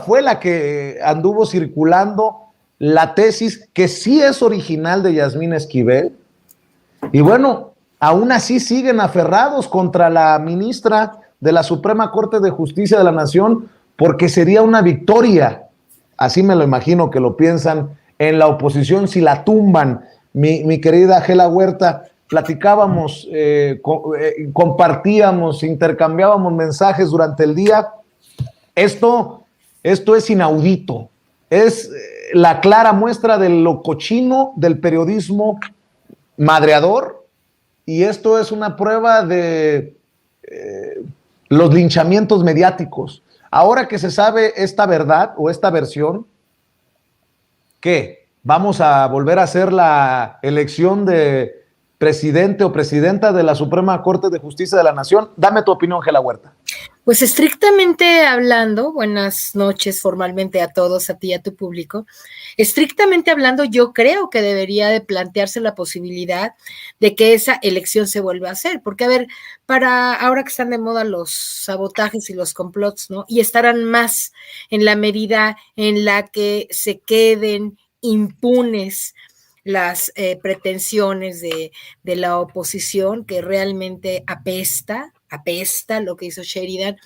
fue la que anduvo circulando la tesis que sí es original de Yasmín Esquivel. Y bueno, aún así siguen aferrados contra la ministra de la Suprema Corte de Justicia de la Nación, porque sería una victoria, así me lo imagino que lo piensan en la oposición, si la tumban. Mi querida Gela Huerta, platicábamos, compartíamos, intercambiábamos mensajes durante el día. Esto es inaudito, es la clara muestra de lo cochino del periodismo madreador, y esto es una prueba de los linchamientos mediáticos. Ahora que se sabe esta verdad o esta versión, ¿qué? ¿Vamos a volver a hacer la elección de presidente o presidenta de la Suprema Corte de Justicia de la Nación? Dame tu opinión, Gela Huerta. Pues estrictamente hablando, buenas noches formalmente a todos, a ti y a tu público. Estrictamente hablando, yo creo que debería de plantearse la posibilidad de que esa elección se vuelva a hacer, porque a ver, para ahora que están de moda los sabotajes y los complots, ¿no? Y estarán más en la medida en la que se queden impunes las pretensiones de la oposición, que realmente apesta lo que hizo Sheridan.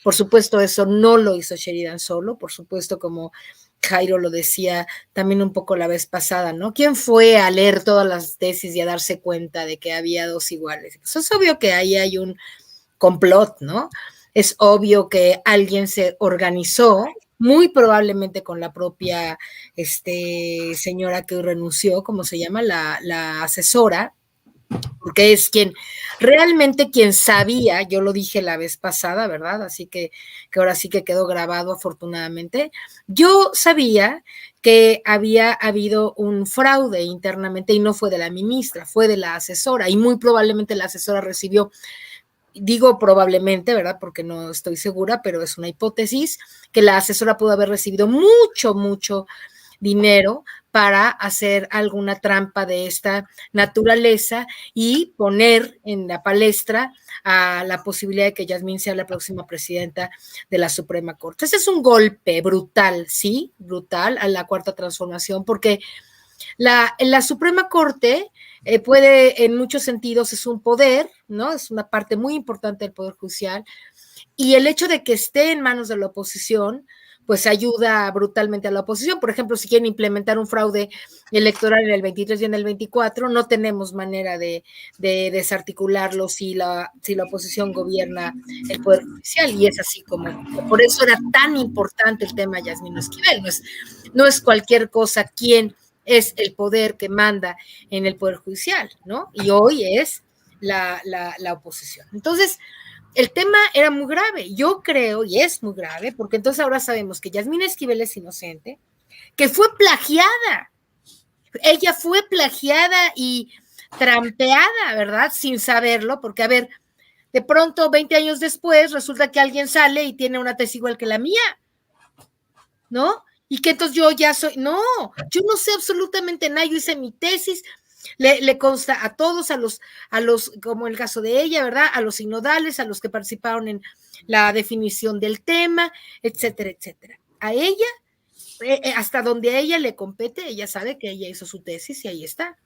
Por supuesto, eso no lo hizo Sheridan solo, por supuesto, como Jairo lo decía también un poco la vez pasada, ¿no? ¿Quién fue a leer todas las tesis y a darse cuenta de que había dos iguales? Pues es obvio que ahí hay un complot, ¿no? Es obvio que alguien se organizó, muy probablemente con la propia señora que renunció, ¿cómo se llama? La asesora, porque es quien sabía, yo lo dije la vez pasada, ¿verdad? Así que ahora sí que quedó grabado afortunadamente. Yo sabía que había habido un fraude internamente y no fue de la ministra, fue de la asesora, y muy probablemente la asesora recibió, digo probablemente, ¿verdad? Porque no estoy segura, pero es una hipótesis, que la asesora pudo haber recibido mucho dinero para hacer alguna trampa de esta naturaleza y poner en la palestra a la posibilidad de que Yasmín sea la próxima presidenta de la Suprema Corte. Ese es un golpe brutal, ¿sí? Brutal a la Cuarta Transformación, porque la Suprema Corte puede, en muchos sentidos, es un poder, ¿no? Es una parte muy importante del Poder Judicial, y el hecho de que esté en manos de la oposición, pues ayuda brutalmente a la oposición. Por ejemplo, si quieren implementar un fraude electoral en el 23 y en el 24, no tenemos manera de desarticularlo si la oposición gobierna el Poder Judicial, y es así como, por eso era tan importante el tema Yasmín Esquivel. No es cualquier cosa quién es el poder que manda en el Poder Judicial, ¿no? Y hoy es la oposición. Entonces, el tema era muy grave, yo creo, y es muy grave, porque entonces ahora sabemos que Yasmín Esquivel es inocente, que fue plagiada. Ella fue plagiada y trampeada, ¿verdad? Sin saberlo, porque, a ver, de pronto, 20 años después, resulta que alguien sale y tiene una tesis igual que la mía, ¿no? Y que entonces yo ya soy, no, yo no sé absolutamente nada, yo hice mi tesis, le consta a todos, a los, como el caso de ella, ¿verdad? A los sinodales, a los que participaron en la definición del tema, etcétera, etcétera. A ella, hasta donde a ella le compete, ella sabe que ella hizo su tesis y ahí está.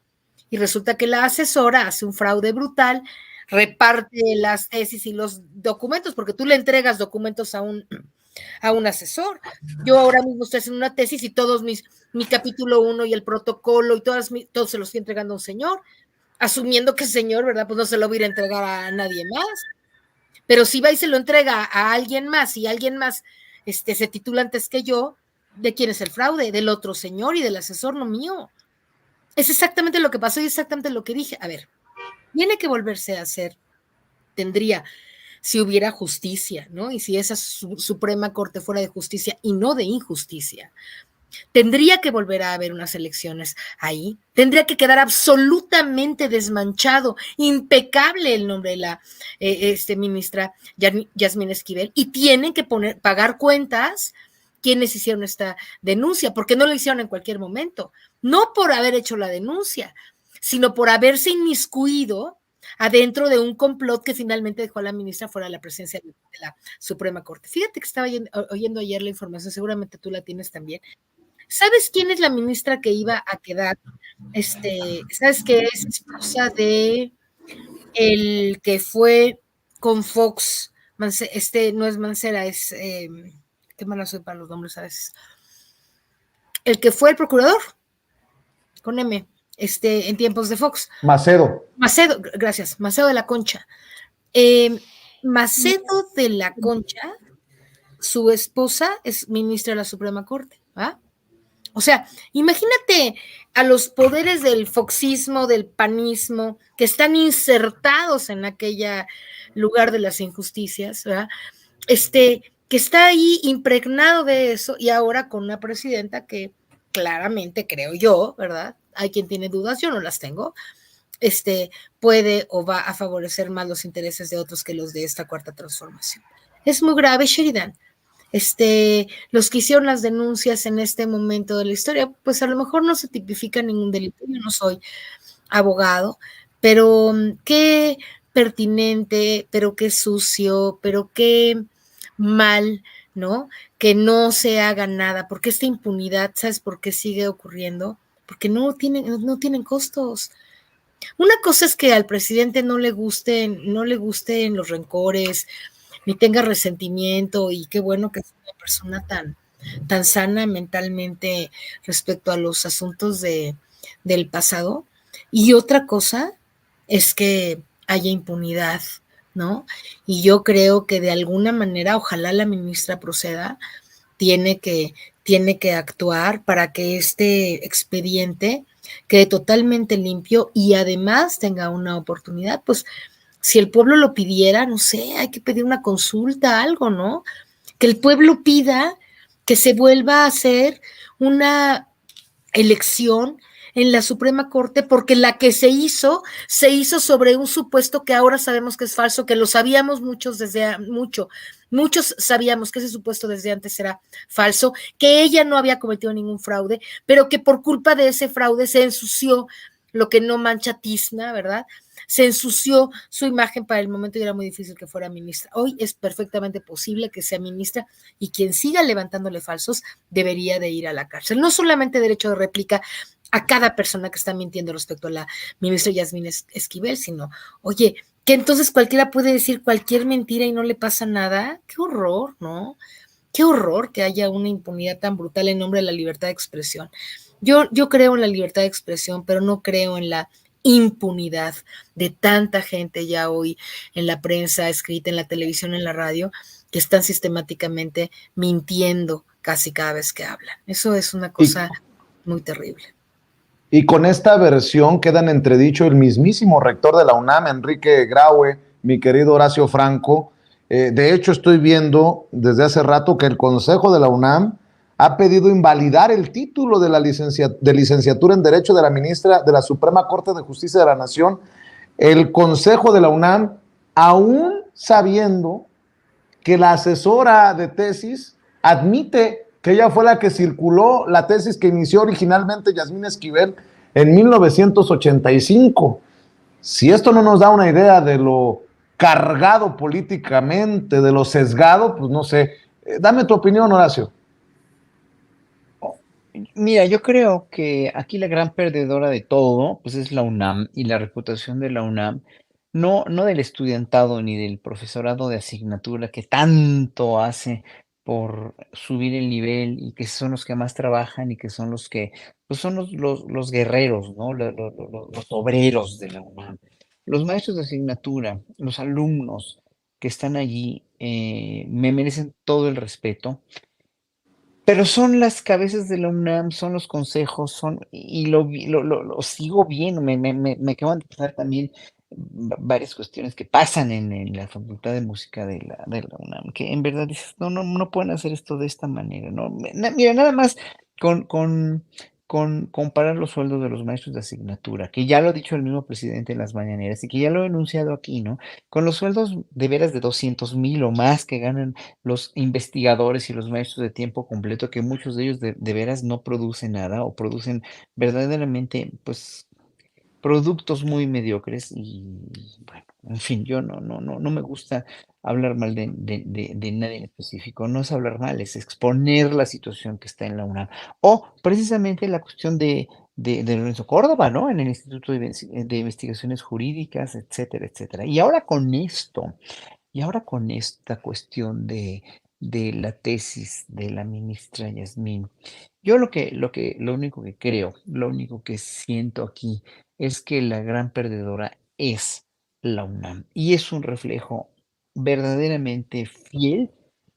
Y resulta que la asesora hace un fraude brutal, reparte las tesis y los documentos, porque tú le entregas documentos a un asesor. Yo ahora mismo estoy haciendo una tesis y todos mi capítulo 1 y el protocolo y todos se los estoy entregando a un señor, asumiendo que el señor, ¿verdad? Pues no se lo voy a ir a entregar a nadie más. Pero si va y se lo entrega a alguien más y alguien más se titula antes que yo, ¿de quién es el fraude? Del otro señor y del asesor, no mío. Es exactamente lo que pasó y exactamente lo que dije. A ver, tiene que volverse a hacer, tendría, si hubiera justicia, ¿no? Y si esa Suprema Corte fuera de justicia y no de injusticia, tendría que volver a haber unas elecciones ahí, tendría que quedar absolutamente desmanchado, impecable el nombre de la ministra Yasmín Esquivel, y tienen que pagar cuentas quienes hicieron esta denuncia, porque no lo hicieron en cualquier momento, no por haber hecho la denuncia, sino por haberse inmiscuido adentro de un complot que finalmente dejó a la ministra fuera de la presidencia de la Suprema Corte. Fíjate que estaba oyendo ayer la información, seguramente tú la tienes también. ¿Sabes quién es la ministra que iba a quedar? ¿Sabes que es esposa de el que fue con Fox? No es Mancera, es qué mala soy para los nombres a veces. El que fue el procurador con M, en tiempos de Fox. Macedo. Macedo, gracias, Macedo de la Concha. Macedo de la Concha, su esposa es ministra de la Suprema Corte, ¿va? O sea, imagínate a los poderes del foxismo, del panismo, que están insertados en aquella lugar de las injusticias, ¿verdad? Que está ahí impregnado de eso y ahora con una presidenta que claramente, creo yo, ¿verdad? Hay quien tiene dudas, yo no las tengo, puede o va a favorecer más los intereses de otros que los de esta cuarta transformación. Es muy grave, Sheridan. Los que hicieron las denuncias en este momento de la historia, pues a lo mejor no se tipifica ningún delito, yo no soy abogado, pero qué pertinente, pero qué sucio, pero qué mal, ¿no? Que no se haga nada, porque esta impunidad, ¿sabes por qué sigue ocurriendo? Porque no tienen costos. Una cosa es que al presidente no le gusten los rencores, ni tenga resentimiento, y qué bueno que es una persona tan sana mentalmente respecto a los asuntos del pasado. Y otra cosa es que haya impunidad, ¿no? Y yo creo que de alguna manera, ojalá la ministra proceda, tiene que actuar para que este expediente quede totalmente limpio y además tenga una oportunidad, pues si el pueblo lo pidiera, no sé, hay que pedir una consulta, algo, ¿no? Que el pueblo pida que se vuelva a hacer una elección en la Suprema Corte, porque la que se hizo sobre un supuesto que ahora sabemos que es falso, que lo sabíamos muchos sabíamos que ese supuesto desde antes era falso, que ella no había cometido ningún fraude, pero que por culpa de ese fraude se ensució lo que no mancha tizna, ¿verdad? Se ensució su imagen para el momento y era muy difícil que fuera ministra. Hoy es perfectamente posible que sea ministra y quien siga levantándole falsos debería de ir a la cárcel. No solamente derecho de réplica a cada persona que está mintiendo respecto a la ministra Yasmín Esquivel, sino, oye, que entonces cualquiera puede decir cualquier mentira y no le pasa nada. Qué horror, ¿no? Qué horror que haya una impunidad tan brutal en nombre de la libertad de expresión. Yo creo en la libertad de expresión, pero no creo en la impunidad de tanta gente ya hoy en la prensa escrita, en la televisión, en la radio, que están sistemáticamente mintiendo casi cada vez que hablan. Eso es una cosa muy terrible. Y con esta versión queda en entredicho el mismísimo rector de la UNAM, Enrique Graue, mi querido Horacio Franco. De hecho, estoy viendo desde hace rato que el Consejo de la UNAM ha pedido invalidar el título de la licenciatura en Derecho de la ministra de la Suprema Corte de Justicia de la Nación. El Consejo de la UNAM, aún sabiendo que la asesora de tesis admite que ella fue la que circuló la tesis que inició originalmente Yasmín Esquivel en 1985. Si esto no nos da una idea de lo cargado políticamente, de lo sesgado, pues no sé. Dame tu opinión, Horacio. Mira, yo creo que aquí la gran perdedora de todo, pues es la UNAM y la reputación de la UNAM, no del estudiantado ni del profesorado de asignatura que tanto hace por subir el nivel y que son los que más trabajan y que son los que, pues son los guerreros, ¿no? Los obreros de la UNAM. Los maestros de asignatura, los alumnos que están allí, me merecen todo el respeto. Pero son las cabezas de la UNAM, son los consejos, y lo sigo viendo, me acaban de pasar también varias cuestiones que pasan en la Facultad de Música de la UNAM, que en verdad dices, no pueden hacer esto de esta manera, ¿no? Mira, nada más con comparar los sueldos de los maestros de asignatura, que ya lo ha dicho el mismo presidente en las mañaneras y que ya lo he enunciado aquí, ¿no? Con los sueldos de veras de 200,000 o más que ganan los investigadores y los maestros de tiempo completo, que muchos de ellos de veras no producen nada o producen verdaderamente, pues, productos muy mediocres y bueno, en fin, yo no me gusta hablar mal de nadie en específico, no es hablar mal, es exponer la situación que está en la UNAM. O precisamente la cuestión de Lorenzo Córdoba, ¿no? En el Instituto de Investigaciones Jurídicas, etcétera, etcétera. Y ahora con esta cuestión de la tesis de la ministra Yasmín, yo lo único que creo, lo único que siento aquí es que la gran perdedora es la UNAM y es un reflejo verdaderamente fiel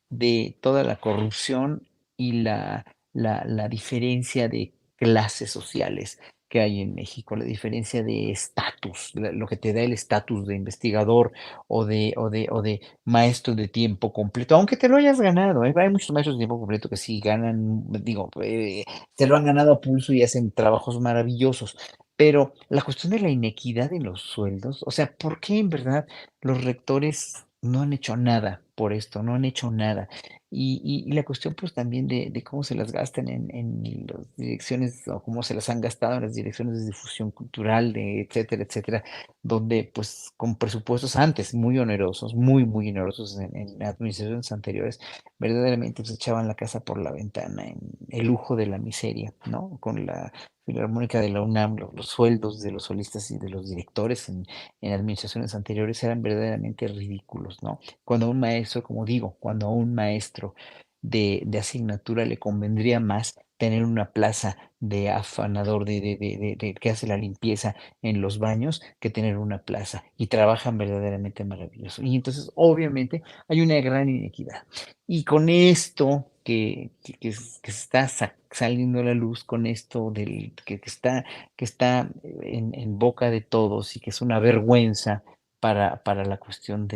de toda la corrupción y la diferencia de clases sociales que hay en México, la diferencia de estatus, lo que te da el estatus de investigador o de maestro de tiempo completo, aunque te lo hayas ganado, ¿eh? Hay muchos maestros de tiempo completo que sí ganan, digo, se lo han ganado a pulso y hacen trabajos maravillosos. Pero la cuestión de la inequidad en los sueldos, o sea, ¿por qué en verdad los rectores no han hecho nada por esto? No han hecho nada. Y la cuestión pues también de cómo se las gastan en las direcciones o cómo se las han gastado en las direcciones de difusión cultural, etcétera, etcétera, donde pues con presupuestos antes muy onerosos, muy onerosos en administraciones anteriores, verdaderamente se echaban la casa por la ventana en el lujo de la miseria, ¿no? Con la Filarmónica de la UNAM, los sueldos de los solistas y de los directores en administraciones anteriores eran verdaderamente ridículos, ¿no? Cuando a un maestro, como digo, cuando a un maestro de asignatura le convendría más tener una plaza de afanador de que hace la limpieza en los baños que tener una plaza y trabajan verdaderamente maravilloso. Y entonces, obviamente, hay una gran inequidad. Y con esto que se está saliendo a la luz, con esto que está en boca de todos y que es una vergüenza para la cuestión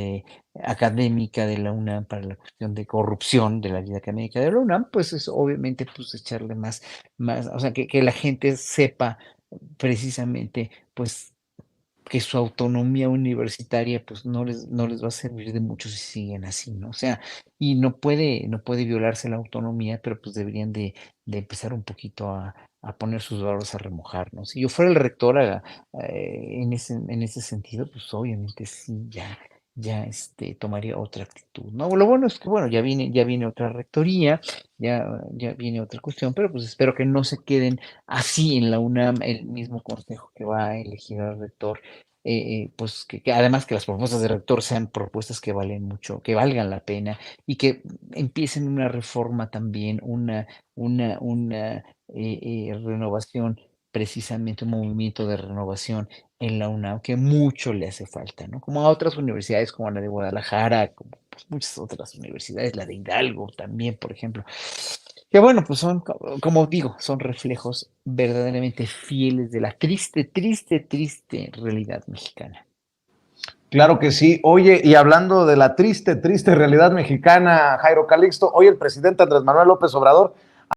académica de la UNAM, para la cuestión de corrupción de la vida académica de la UNAM, pues es obviamente pues echarle más, o sea, que la gente sepa precisamente pues que su autonomía universitaria pues no les va a servir de mucho si siguen así, ¿no? O sea, y no puede violarse la autonomía, pero pues deberían de empezar un poquito a poner sus barros a remojar, ¿no? Si yo fuera el rector en ese sentido, pues obviamente sí, ya tomaría otra actitud, ¿no? Lo bueno es que, bueno, ya viene otra rectoría, ya viene otra cuestión, pero pues espero que no se queden así en la UNAM, el mismo consejo que va a elegir al rector pues que además que las propuestas de rector sean propuestas que valen mucho, que valgan la pena y que empiecen una reforma también, una renovación, precisamente un movimiento de renovación en la UNAM que mucho le hace falta, ¿no? Como a otras universidades como la de Guadalajara, como pues, muchas otras universidades, la de Hidalgo también, por ejemplo. Que bueno, pues son, como digo, son reflejos verdaderamente fieles de la triste, triste, triste realidad mexicana. Claro que sí. Oye, y hablando de la triste realidad mexicana, Jairo Calixto, hoy el presidente Andrés Manuel López Obrador